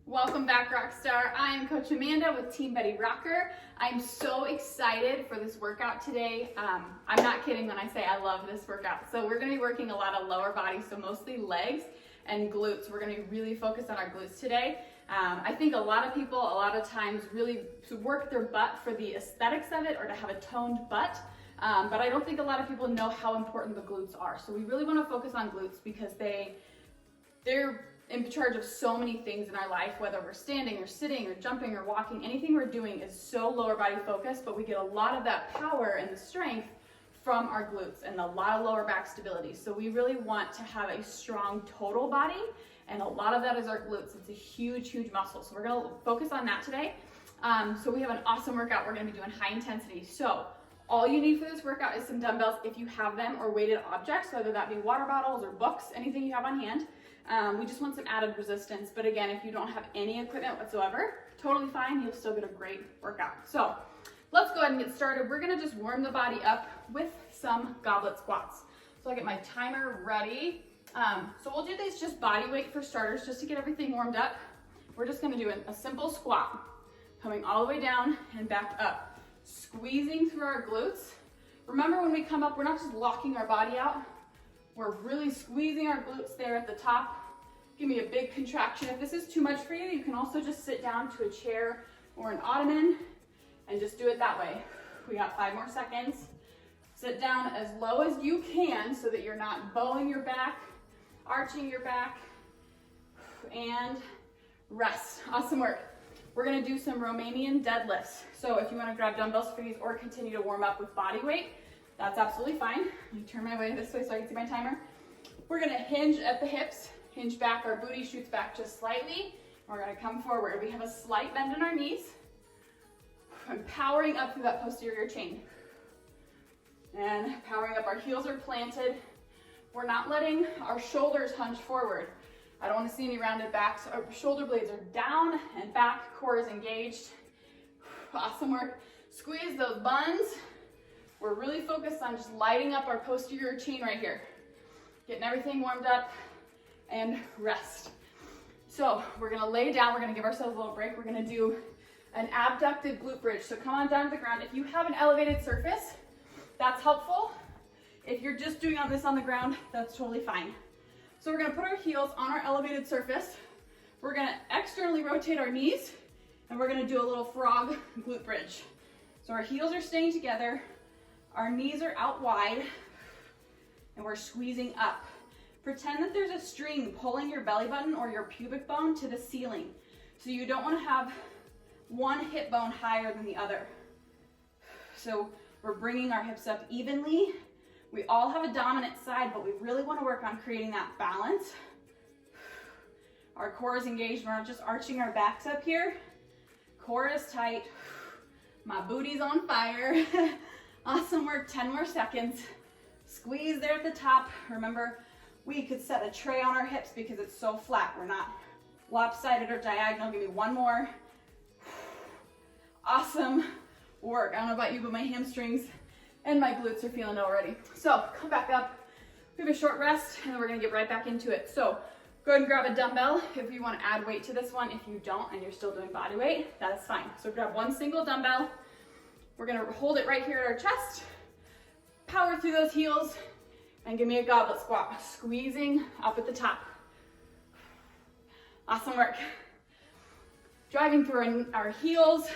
Welcome back, Rockstar. I am Coach Amanda with Team Betty Rocker. I'm so excited for this workout today. I'm not kidding when I say I love this workout. So we're going to be working a lot of lower body, so mostly legs and glutes. We're going to be really focused on our glutes today. I think a lot of people, a lot of times, really work their butt for the aesthetics of it or to have a toned butt. But I don't think a lot of people know how important the glutes are. So we really want to focus on glutes because they're in charge of so many things in our life, whether we're standing or sitting or jumping or walking. Anything we're doing is so lower body focused, but we get a lot of that power and the strength from our glutes and a lot of lower back stability. So we really want to have a strong total body, and a lot of that is our glutes. It's a huge, huge muscle. So we're gonna focus on that today. So we have an awesome workout. We're gonna be doing high intensity. So all you need for this workout is some dumbbells if you have them, or weighted objects, whether that be water bottles or books, anything you have on hand. We just want some added resistance, but again, if you don't have any equipment whatsoever, totally fine, you'll still get a great workout. So let's go ahead and get started. We're gonna just warm the body up with some goblet squats. So I'll get my timer ready. So we'll do these just body weight for starters, just to get everything warmed up. We're just gonna do a simple squat, coming all the way down and back up, squeezing through our glutes. Remember, when we come up, we're not just locking our body out, we're really squeezing our glutes there at the top. Give me a big contraction. If this is too much for you, you can also just sit down to a chair or an ottoman and just do it that way. We got 5 more seconds. Sit down as low as you can so that you're not bowing your back, arching your back, and rest. Awesome work. We're gonna do some Romanian deadlifts. So if you wanna grab dumbbells for these or continue to warm up with body weight, that's absolutely fine. Let me turn my way this way so I can see my timer. We're gonna hinge at the hips, hinge back, our booty shoots back just slightly. We're gonna come forward. We have a slight bend in our knees. I'm powering up through that posterior chain. And powering up, our heels are planted. We're not letting our shoulders hunch forward. I don't wanna see any rounded backs. Our shoulder blades are down and back, core is engaged. Awesome work. Squeeze those buns. We're really focused on just lighting up our posterior chain right here. Getting everything warmed up and rest. So we're gonna lay down, we're gonna give ourselves a little break. We're gonna do an abducted glute bridge. So come on down to the ground. If you have an elevated surface, that's helpful. If you're just doing this on the ground, that's totally fine. So we're gonna put our heels on our elevated surface. We're gonna externally rotate our knees, and we're gonna do a little frog glute bridge. So our heels are staying together, our knees are out wide, and we're squeezing up. Pretend that there's a string pulling your belly button or your pubic bone to the ceiling. So you don't want to have one hip bone higher than the other. So we're bringing our hips up evenly. We all have a dominant side, but we really want to work on creating that balance. Our core is engaged. We're not just arching our backs up here. Core is tight. My booty's on fire. Awesome work, 10 more seconds. Squeeze there at the top. Remember, we could set a tray on our hips because it's so flat. We're not lopsided or diagonal. Give me one more. Awesome work. I don't know about you, but my hamstrings and my glutes are feeling it already. So come back up. We have a short rest, and then we're gonna get right back into it. So go ahead and grab a dumbbell if you want to add weight to this one. If you don't and you're still doing body weight, that is fine. So grab one single dumbbell. We're gonna hold it right here at our chest, power through those heels, and give me a goblet squat, squeezing up at the top. Awesome work. Driving through our heels.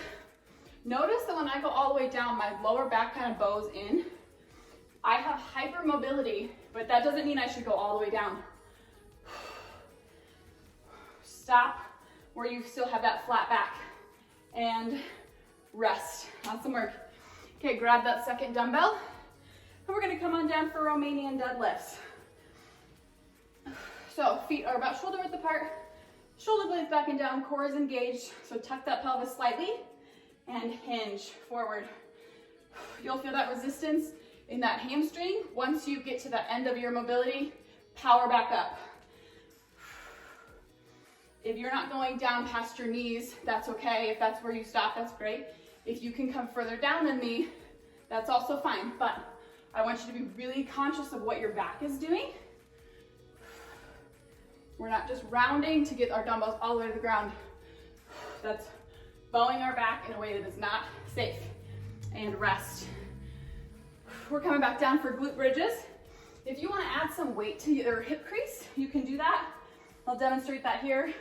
Notice that when I go all the way down, my lower back kind of bows in. I have hypermobility, but that doesn't mean I should go all the way down. Stop where you still have that flat back, and rest. Awesome work. Okay, grab that second dumbbell, and we're gonna come on down for Romanian deadlifts. So feet are about shoulder width apart, shoulder blades back and down, core is engaged. So tuck that pelvis slightly and hinge forward. You'll feel that resistance in that hamstring. Once you get to the end of your mobility, power back up. If you're not going down past your knees, that's okay. If that's where you stop, that's great. If you can come further down than me, that's also fine. But I want you to be really conscious of what your back is doing. We're not just rounding to get our dumbbells all the way to the ground. That's bowing our back in a way that is not safe. And rest. We're coming back down for glute bridges. If you want to add some weight to your hip crease, you can do that. I'll demonstrate that here.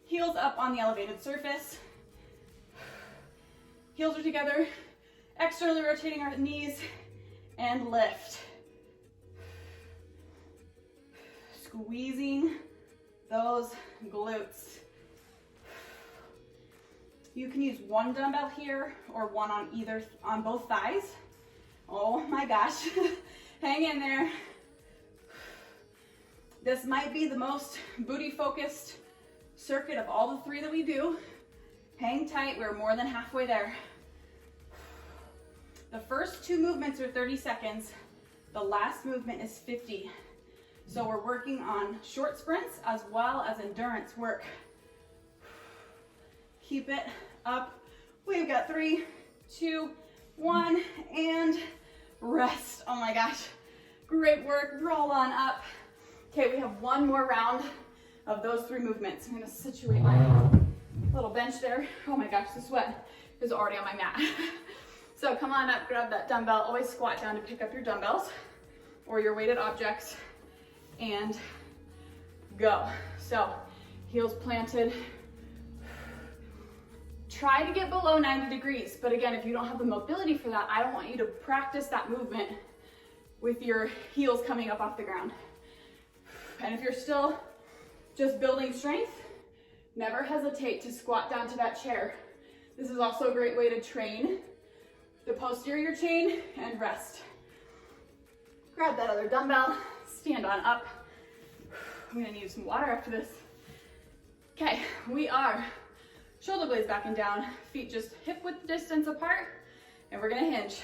Heels up on the elevated surface. Heels are together. Externally rotating our knees and lift. Squeezing those glutes. You can use one dumbbell here or one on both thighs. Oh my gosh, hang in there. This might be the most booty focused circuit of all the 3 that we do. Hang tight, we're more than halfway there. The first 2 movements are 30 seconds. The last movement is 50. So we're working on short sprints as well as endurance work. Keep it up. We've got 3, 2, 1, and rest. Oh my gosh, great work. Roll on up. Okay, we have one more round of those 3 movements. I'm gonna situate my little bench there. Oh my gosh, the sweat is already on my mat. So come on up, grab that dumbbell. Always squat down to pick up your dumbbells or your weighted objects and go. So heels planted. Try to get below 90 degrees, but again, if you don't have the mobility for that, I don't want you to practice that movement with your heels coming up off the ground. And if you're still just building strength, never hesitate to squat down to that chair. This is also a great way to train the posterior chain and rest. Grab that other dumbbell, stand on up. I'm gonna need some water after this. Okay, we are shoulder blades back and down, feet just hip width distance apart, and we're gonna hinge.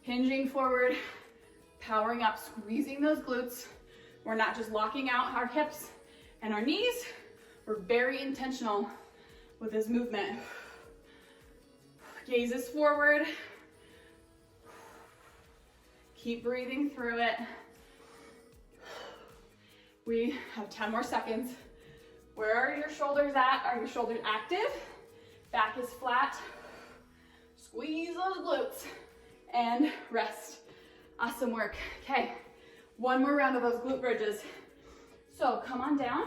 Hinging forward, powering up, squeezing those glutes. We're not just locking out our hips and our knees, we're very intentional with this movement. Gazes forward. Keep breathing through it. We have 10 more seconds. Where are your shoulders at? Are your shoulders active? Back is flat. Squeeze those glutes and rest. Awesome work. Okay, one more round of those glute bridges. So come on down.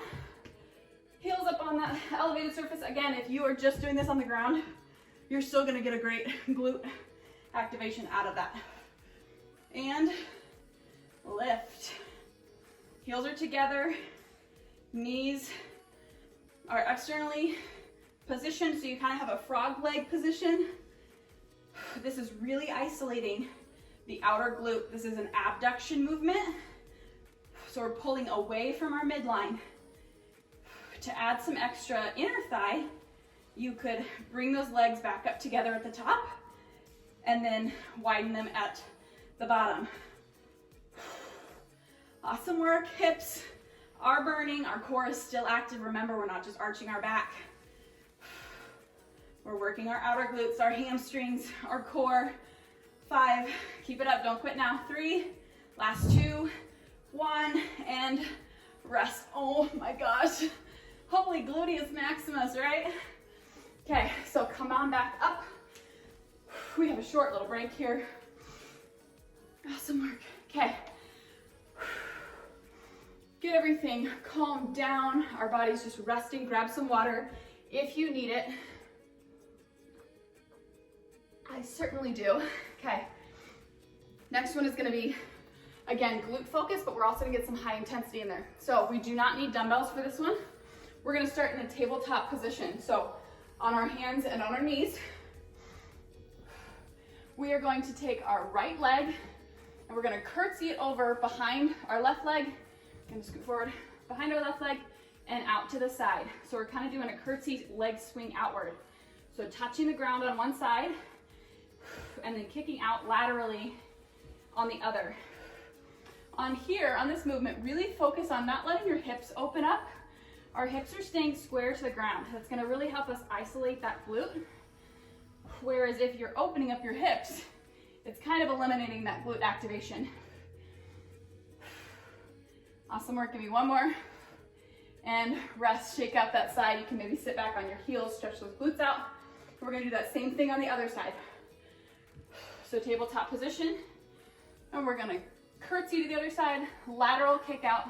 Heels up on that elevated surface. Again, if you are just doing this on the ground, you're still gonna get a great glute activation out of that. And lift. Heels are together, knees are externally positioned, so you kind of have a frog leg position. This is really isolating the outer glute. This is an abduction movement. So we're pulling away from our midline. To add some extra inner thigh, you could bring those legs back up together at the top and then widen them at the bottom. Awesome work. Hips are burning. Our core is still active. Remember, we're not just arching our back. We're working our outer glutes, our hamstrings, our core. 5, keep it up, don't quit now. 3, last 2, 1, and rest. Oh my gosh. Holy gluteus maximus, right? Okay, so come on back up. We have a short little break here. Awesome work. Okay. Get everything calmed down. Our body's just resting. Grab some water if you need it. I certainly do. Okay. Next one is going to be, again, glute focus, but we're also going to get some high intensity in there. So we do not need dumbbells for this one. We're going to start in a tabletop position. So on our hands and on our knees, we are going to take our right leg and we're going to curtsy it over behind our left leg. Going to scoot forward behind our left leg and out to the side. So we're kind of doing a curtsy leg swing outward. So touching the ground on one side and then kicking out laterally on the other. On here, on this movement, really focus on not letting your hips open up. Our hips are staying square to the ground. That's going to really help us isolate that glute. Whereas if you're opening up your hips, it's kind of eliminating that glute activation. Awesome work. Give me one more. and rest, shake out that side. You can maybe sit back on your heels, stretch those glutes out. We're gonna do that same thing on the other side. So tabletop position, and we're gonna curtsy to the other side, lateral kick out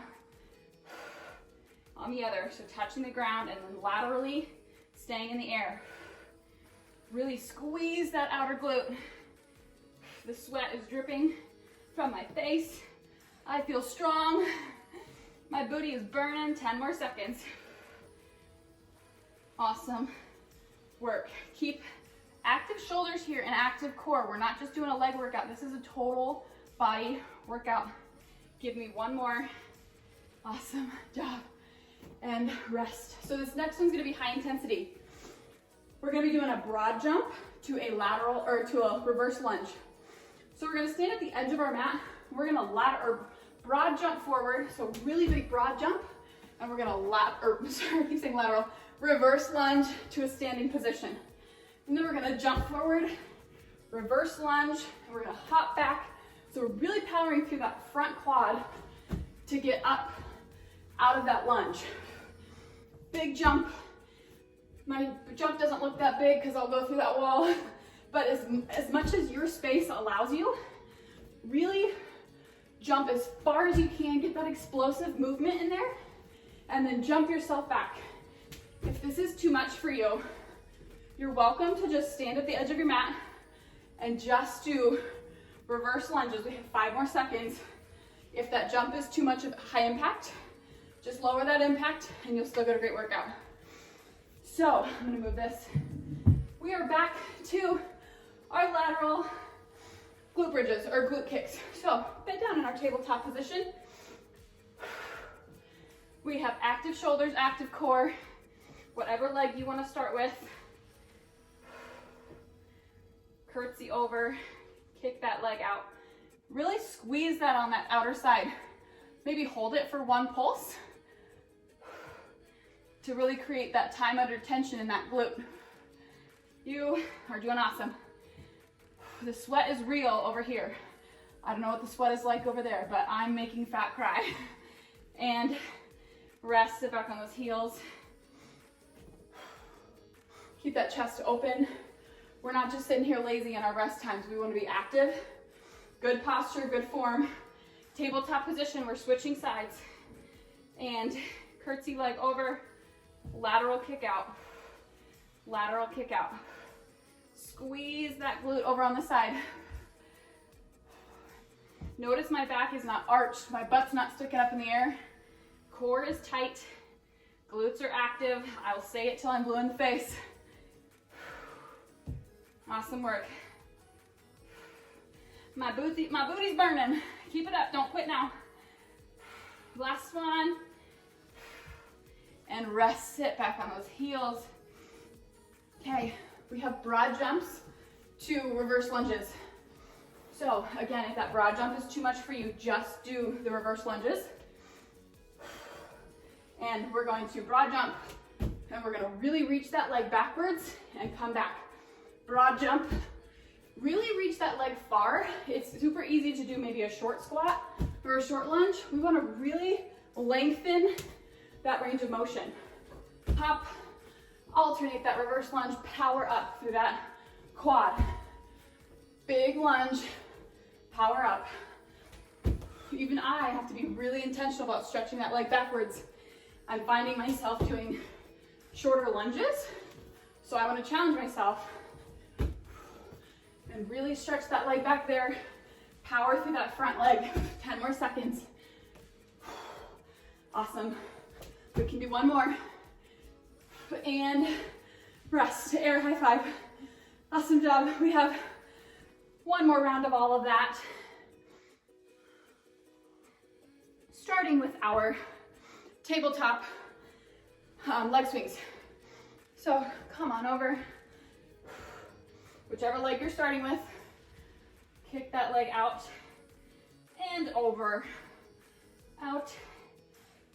on the other. So touching the ground and then laterally staying in the air. Really squeeze that outer glute. The sweat is dripping from my face. I feel strong. My booty is burning. 10 more seconds. Awesome work. Keep active shoulders here and active core. We're not just doing a leg workout. This is a total body workout. Give me one more. Awesome job. And rest. So this next one's gonna be high intensity. We're gonna be doing a broad jump to a lateral or to a reverse lunge. So we're gonna stand at the edge of our mat. We're gonna broad jump forward. So really big broad jump. And we're gonna keep saying lateral, reverse lunge to a standing position. And then we're gonna jump forward, reverse lunge, and we're gonna hop back. So we're really powering through that front quad to get up out of that lunge. Big jump. My jump doesn't look that big because I'll go through that wall, but as much as your space allows you, really jump as far as you can, get that explosive movement in there, and then jump yourself back. If this is too much for you, you're welcome to just stand at the edge of your mat and just do reverse lunges. We have 5 more seconds. If that jump is too much of high impact, just lower that impact and you'll still get a great workout. So I'm gonna move this. We are back to our lateral glute bridges or glute kicks. So bend down in our tabletop position. We have active shoulders, active core, whatever leg you wanna start with. Curtsy over, kick that leg out. Really squeeze that on that outer side. Maybe hold it for 1 pulse to really create that time under tension in that glute. You are doing awesome. The sweat is real over here. I don't know what the sweat is like over there, but I'm making fat cry. And rest, sit back on those heels. Keep that chest open. We're not just sitting here lazy in our rest times. We want to be active. Good posture, good form. Tabletop position, we're switching sides. And curtsy leg over, lateral kick out. Lateral kick out. Squeeze that glute over on the side. Notice my back is not arched. My butt's not sticking up in the air. Core is tight. Glutes are active. I will say it till I'm blue in the face. Awesome work. My booty's burning. Keep it up, don't quit now. Last one. And rest, sit back on those heels. Okay, we have broad jumps to reverse lunges. So again, if that broad jump is too much for you, just do the reverse lunges. And we're going to broad jump, and we're gonna really reach that leg backwards and come back. Broad jump, really reach that leg far. It's super easy to do maybe a short squat or a short lunge. We wanna really lengthen that range of motion. Hop, alternate that reverse lunge, power up through that quad. Big lunge, power up. Even I have to be really intentional about stretching that leg backwards. I'm finding myself doing shorter lunges, so I want to challenge myself and really stretch that leg back there. Power through that front leg. 10 more seconds. Awesome. We can do one more. And rest, air high five. Awesome job. We have one more round of all of that. Starting with our tabletop leg swings. So come on over. Whichever leg you're starting with, kick that leg out and over, out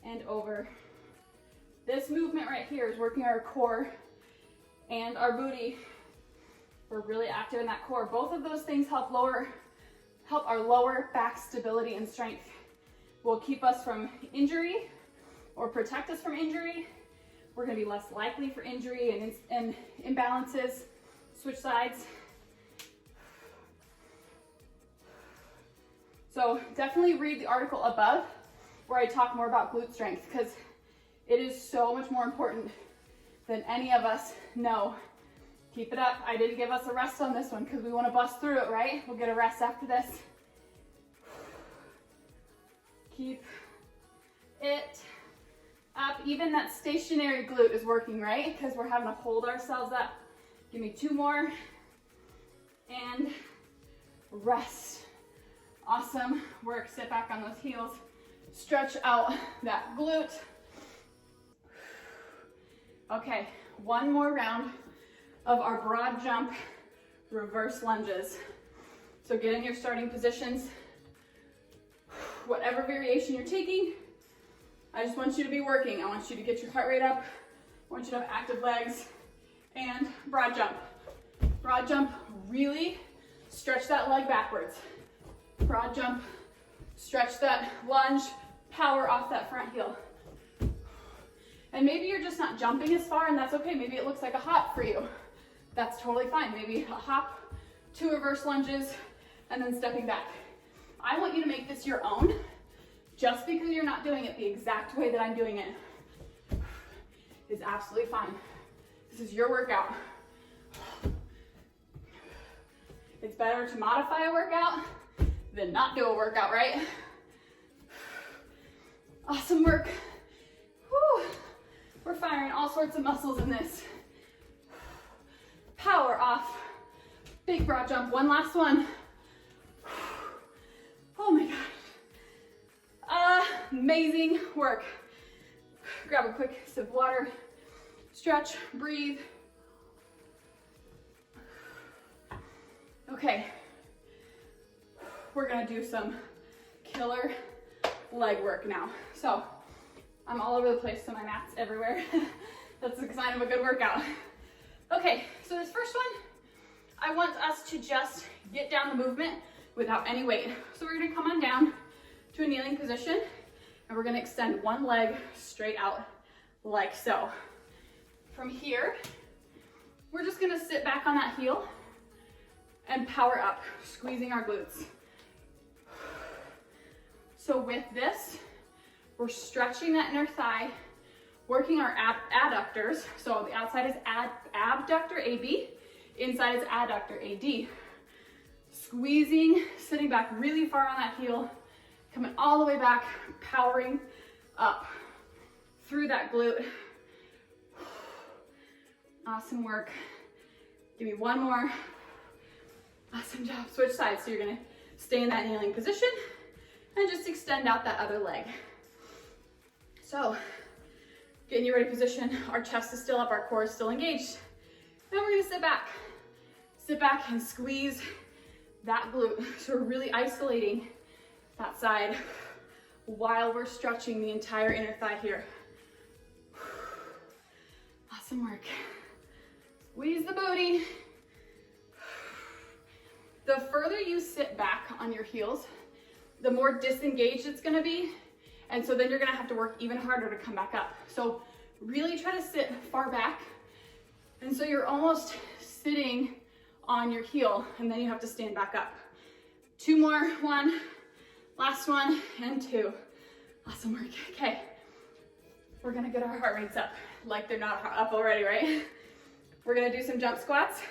and over. This movement right here is working our core and our booty. We're really active in that core. Both of those things help our lower back stability and strength. Will keep us from injury or protect us from injury. We're gonna be less likely for injury and imbalances. Switch sides. So definitely read the article above where I talk more about glute strength, because it is so much more important than any of us know. Keep it up. I didn't give us a rest on this one because we want to bust through it, right? We'll get a rest after this. Keep it up. Even that stationary glute is working, right? Because we're having to hold ourselves up. Give me 2 more. And rest. Awesome work. Sit back on those heels. Stretch out that glute. Okay, 1 more round of our broad jump reverse lunges. So get in your starting positions. Whatever variation you're taking, I just want you to be working. I want you to get your heart rate up. I want you to have active legs. And broad jump. Broad jump, really stretch that leg backwards. Broad jump, stretch that lunge, power off that front heel. And maybe you're just not jumping as far, and that's okay. Maybe it looks like a hop for you. That's totally fine. Maybe a hop, 2 reverse lunges, and then stepping back. I want you to make this your own, just because you're not doing it the exact way that I'm doing it is absolutely fine. This is your workout. It's better to modify a workout than not do a workout, right? Awesome work. Whew. We're firing all sorts of muscles in this. Power off. Big broad jump. One last one. Oh my gosh. Amazing work. Grab a quick sip of water. Stretch, breathe. Okay. We're gonna do some killer leg work now. So I'm all over the place, so my mat's everywhere. That's a sign of a good workout. Okay, so this first one, I want us to just get down the movement without any weight. So we're gonna come on down to a kneeling position, and we're gonna extend one leg straight out like so. From here, we're just gonna sit back on that heel and power up, squeezing our glutes. So with this, we're stretching that inner thigh, working our adductors. So the outside is abductor AB, inside is adductor AD. Squeezing, sitting back really far on that heel, coming all the way back, powering up through that glute. Awesome work. Give me 1 more. Awesome job. Switch sides. So you're gonna stay in that kneeling position and just extend out that other leg. So, get in your ready position. Our chest is still up, our core is still engaged. Then we're gonna sit back. Sit back and squeeze that glute. So we're really isolating that side while we're stretching the entire inner thigh here. Awesome work. Squeeze the booty. The further you sit back on your heels, the more disengaged it's gonna be. And so then you're gonna have to work even harder to come back up. So really try to sit far back. And so you're almost sitting on your heel, and then you have to stand back up. 2 more, 1, last one, and 2. Awesome work. Okay, we're gonna get our heart rates up like they're not up already, right? We're gonna do some jump squats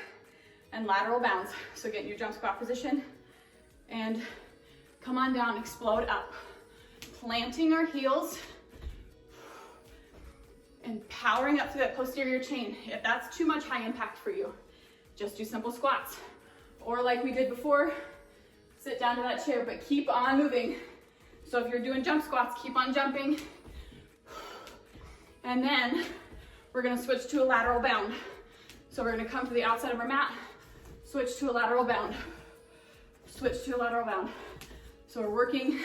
and lateral bounds. So get in your jump squat position and come on down, explode up. Planting our heels and powering up through that posterior chain. If that's too much high impact for you, just do simple squats. Or like we did before, sit down to that chair, but keep on moving. So if you're doing jump squats, keep on jumping. And then we're gonna switch to a lateral bound. So we're gonna come to the outside of our mat, switch to a lateral bound, switch to a lateral bound. So we're working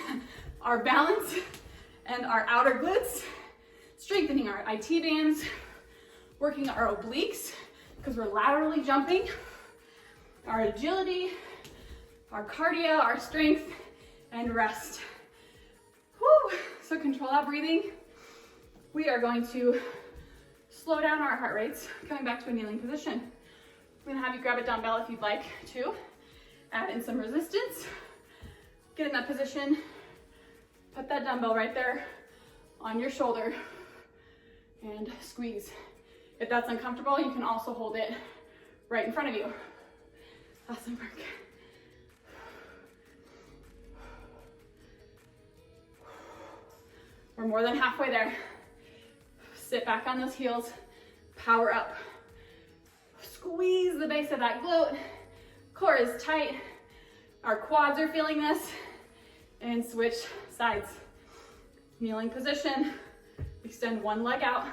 our balance and our outer glutes, strengthening our IT bands, working our obliques, because we're laterally jumping, our agility, our cardio, our strength, and rest. Whew. So control that breathing. we are going to slow down our heart rates, coming back to a kneeling position. I'm gonna have you grab a dumbbell if you'd like to. Add in some resistance. Get in that position. Put that dumbbell right there on your shoulder and squeeze. If that's uncomfortable, you can also hold it right in front of you. Awesome work. We're more than halfway there. Sit back on those heels, power up. Squeeze the base of that glute. Core is tight. Our quads are feeling this. And switch sides. Kneeling position. Extend one leg out.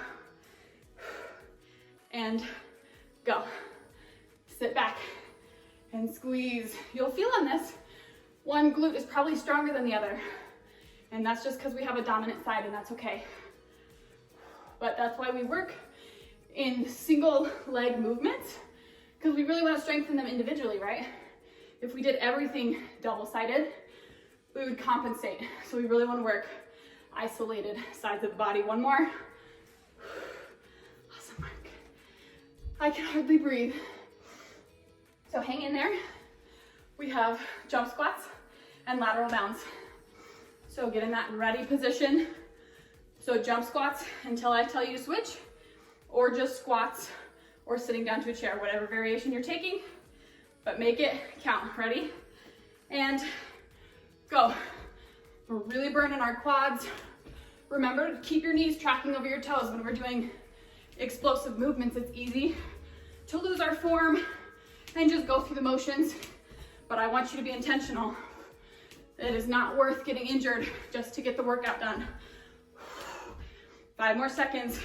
And go. Sit back and squeeze. You'll feel on this, one glute is probably stronger than the other. And that's just because we have a dominant side, and that's okay. But that's why we work in single leg movements, because we really want to strengthen them individually, right? If we did everything double-sided, we would compensate. So we really want to work isolated sides of the body. One more. Awesome work. I can hardly breathe. So hang in there. We have jump squats and lateral bounds. So get in that ready position. So jump squats until I tell you to switch, or just squats or sitting down to a chair, whatever variation you're taking, but make it count. Ready? And go. We're really burning our quads. Remember to keep your knees tracking over your toes. When we're doing explosive movements, it's easy to lose our form and just go through the motions, but I want you to be intentional. It is not worth getting injured just to get the workout done. 5 more seconds.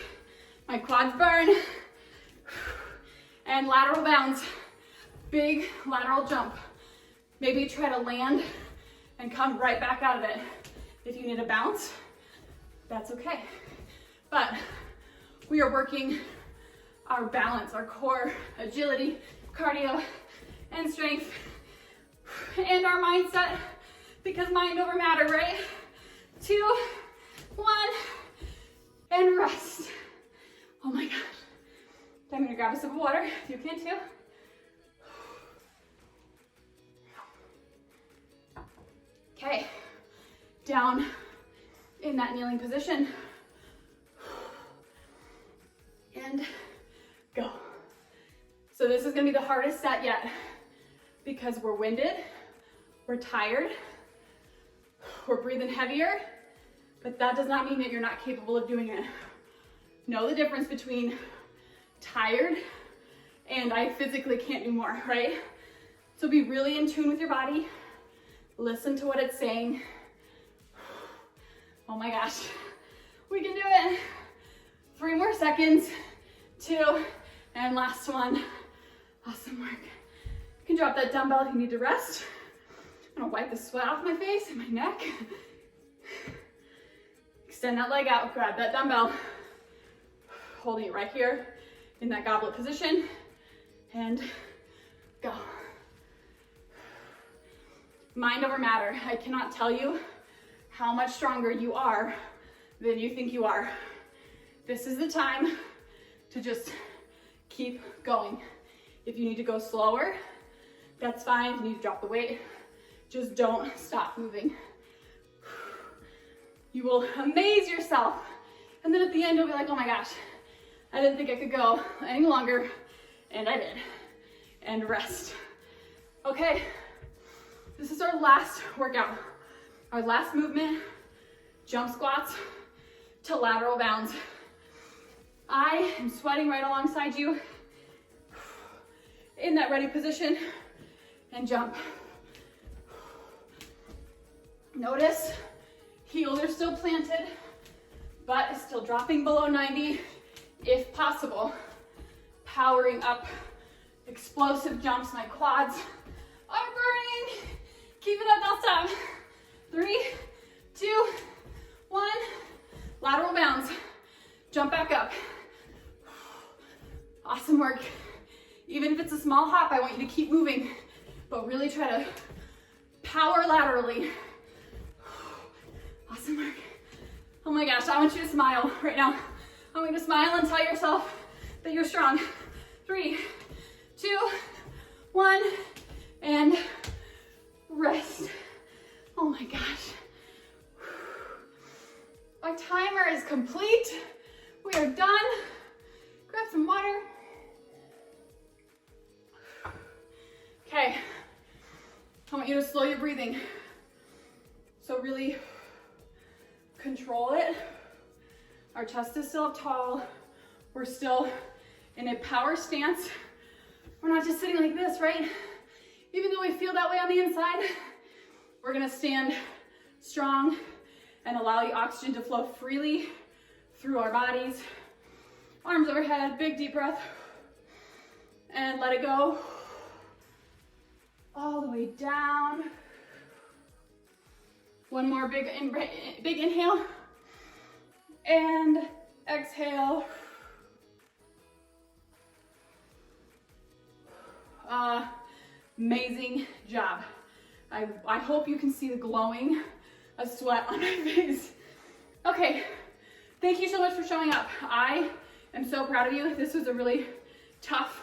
My quads burn. And lateral bounds. Big lateral jump. Maybe try to land and come right back out of it. If you need a bounce, that's okay. But we are working our balance, our core, agility, cardio, and strength, and our mindset, because mind over matter, right? 2, 1, and rest. Oh my gosh. I'm gonna grab a sip of water, if you can too. Okay, down in that kneeling position. And go. So this is gonna be the hardest set yet, because we're winded, we're tired, we're breathing heavier, but that does not mean that you're not capable of doing it. Know the difference between tired and I physically can't do more, right? So be really in tune with your body. Listen to what it's saying. Oh my gosh, we can do it. 3 more seconds, 2, and last one. Awesome work. You can drop that dumbbell if you need to rest. I'm gonna wipe the sweat off my face and my neck. Extend that leg out, grab that dumbbell. Holding it right here in that goblet position, and go. Mind over matter. I cannot tell you how much stronger you are than you think you are. This is the time to just keep going. If you need to go slower, that's fine. If you need to drop the weight, just don't stop moving. You will amaze yourself. And then at the end, you'll be like, oh my gosh, I didn't think I could go any longer, and I did. And rest. Okay, this is our last workout. Our last movement, jump squats to lateral bounds. I am sweating right alongside you in that ready position, and jump. Notice heels are still planted, butt is still dropping below 90 if possible. Powering up, explosive jumps. My quads are burning. Keep it up, don't stop. 3, 2, 1. Lateral bounds. Jump back up. Awesome work. Even if it's a small hop, I want you to keep moving, but really try to power laterally. Awesome work. Oh my gosh, I want you to smile right now. I want you to smile and tell yourself that you're strong. 3, 2, 1, and rest. Oh my gosh. Our timer is complete. We are done. Grab some water. Okay, I want you to slow your breathing. So really control it. Our chest is still up tall. We're still in a power stance. We're not just sitting like this, right? Even though we feel that way on the inside, we're gonna stand strong and allow the oxygen to flow freely through our bodies. Arms overhead, big deep breath. And let it go. All the way down. One more big inhale. And exhale. Amazing job. I hope you can see the glowing of sweat on my face. Okay, thank you so much for showing up. I am so proud of you. This was a really tough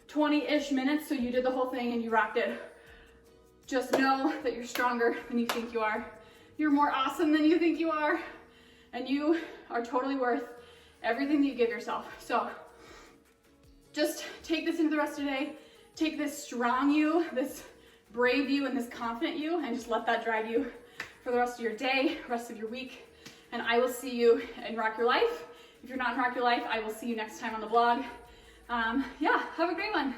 20-ish minutes, so you did the whole thing and you rocked it. Just know that you're stronger than you think you are. You're more awesome than you think you are, and you are totally worth everything that you give yourself. So just take this into the rest of the day. Take this strong you, this brave you, and this confident you, and just let that drive you for the rest of your day, rest of your week. And I will see you in Rock Your Life. If you're not in Rock Your Life, I will see you next time on the blog. Yeah, have a great one.